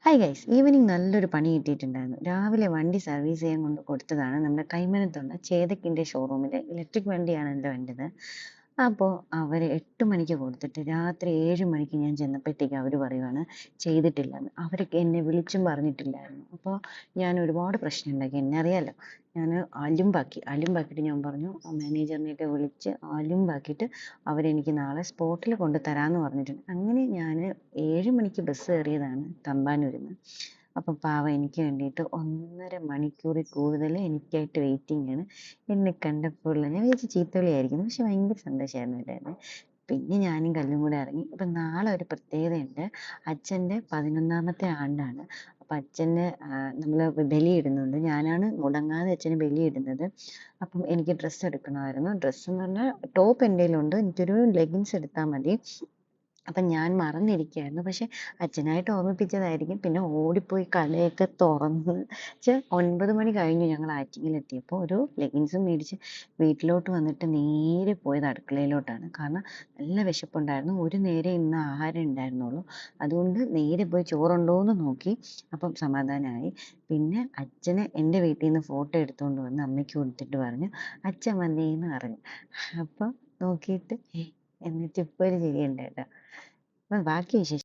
Hi guys, evening നല്ലൊരു പണി കിട്ടിയിട്ടുണ്ടായിരുന്നു. രാവിലെ വണ്ടി സർവീസ് ചെയ്യാൻ കൊണ്ട് കൊടുത്തതാണ് നമ്മുടെ കൈമനത്തുള്ള ചേതക്കിൻ്റെ ഷോറൂമിൽ. ഇലക്ട്രിക് വണ്ടിയാണ് എൻ്റെ വേണ്ടത്. അപ്പോൾ അവർ 8 മണിക്ക് കൊടുത്തിട്ട് രാത്രി 7 മണിക്ക് ഞാൻ ചെന്നപ്പോഴത്തേക്ക് അവർ പറയുവാണ് ചെയ്തിട്ടില്ലെന്ന്. അവരൊക്കെ എന്നെ വിളിച്ചും പറഞ്ഞിട്ടില്ലായിരുന്നു. അപ്പോൾ ഞാൻ ഒരുപാട് പ്രശ്നം ഉണ്ടാക്കി. എന്നെ അറിയാലോ, ഞാൻ അലുമ്പാക്കിയിട്ട് ഞാൻ പറഞ്ഞു മാനേജറിനെയൊക്കെ വിളിച്ച് അലുമ്പാക്കിയിട്ട് അവരെനിക്ക് നാളെ സ്പോട്ടിൽ കൊണ്ട് തരാമെന്ന് പറഞ്ഞിട്ടുണ്ട്. അങ്ങനെ ഞാൻ 7 മണിക്ക് ബസ് കയറിയതാണ് തമ്പാനൂരിൽ നിന്ന്. അപ്പം പാവം എനിക്ക് വേണ്ടിയിട്ട് 1.5 മണിക്കൂറിൽ കൂടുതൽ എനിക്കായിട്ട് വെയിറ്റിംഗ് ആണ്. എന്നെ കണ്ടപ്പോൾ ഞാൻ വിചാരിച്ചു ചീത്തവിളിയായിരിക്കുന്നു, പക്ഷെ ഭയങ്കര സന്തോഷമായിരുന്നു ഉണ്ടായിരുന്നത്. പിന്നെ ഞാനും കല്ലും കൂടെ ഇറങ്ങി. അപ്പം നാളെ ഒരു പ്രത്യേകതയുണ്ട്. അച്ഛൻ്റെ 11ാമത്തെ ആണ്ടാണ്. അപ്പം അച്ഛന് നമ്മൾ ബലിയിടുന്നുണ്ട്. ഞാനാണ് മുടങ്ങാതെ അച്ഛന് ബലിയിടുന്നത്. അപ്പം എനിക്ക് ഡ്രസ്സ് എടുക്കണമായിരുന്നു. ഡ്രസ്സ് എന്ന് പറഞ്ഞാൽ ടോപ്പ് എൻ്റെ കയ്യിലുണ്ട്, എനിക്കൊരു ലെഗിൻസ് എടുത്താൽ മതി. അപ്പം ഞാൻ മറന്നിരിക്കുകയായിരുന്നു. പക്ഷെ അച്ഛനായിട്ട് ഓർമ്മിപ്പിച്ചതായിരിക്കും. പിന്നെ ഓടിപ്പോയി കടയൊക്കെ തുറന്ന് 9 മണി കഴിഞ്ഞു ഞങ്ങൾ ആറ്റിങ്ങലെത്തിയപ്പോൾ. ഒരു ലെഗിൻസും മേടിച്ച് വീട്ടിലോട്ട് വന്നിട്ട് നേരെ പോയത് അടുക്കളയിലോട്ടാണ്. കാരണം നല്ല വിശപ്പുണ്ടായിരുന്നു. ഒരു നേരെ ഇന്ന് ആഹാരം ഉണ്ടായിരുന്നുള്ളൂ. അതുകൊണ്ട് നേരെ പോയി ചോറുണ്ടോ എന്ന് നോക്കി. അപ്പം സമാധാനമായി. പിന്നെ അച്ഛനെ എൻ്റെ വീട്ടിൽ നിന്ന് ഫോട്ടോ എടുത്തുകൊണ്ട് വന്ന് അമ്മയ്ക്ക് കൊടുത്തിട്ട് പറഞ്ഞു അച്ഛൻ വന്നേന്ന് പറഞ്ഞു. അപ്പം നോക്കിയിട്ട് എന്നിട്ട് ഇപ്പോൾ ഒരു ചിരിയുണ്ട് കേട്ടോ. അപ്പം ബാക്കി വിശേഷം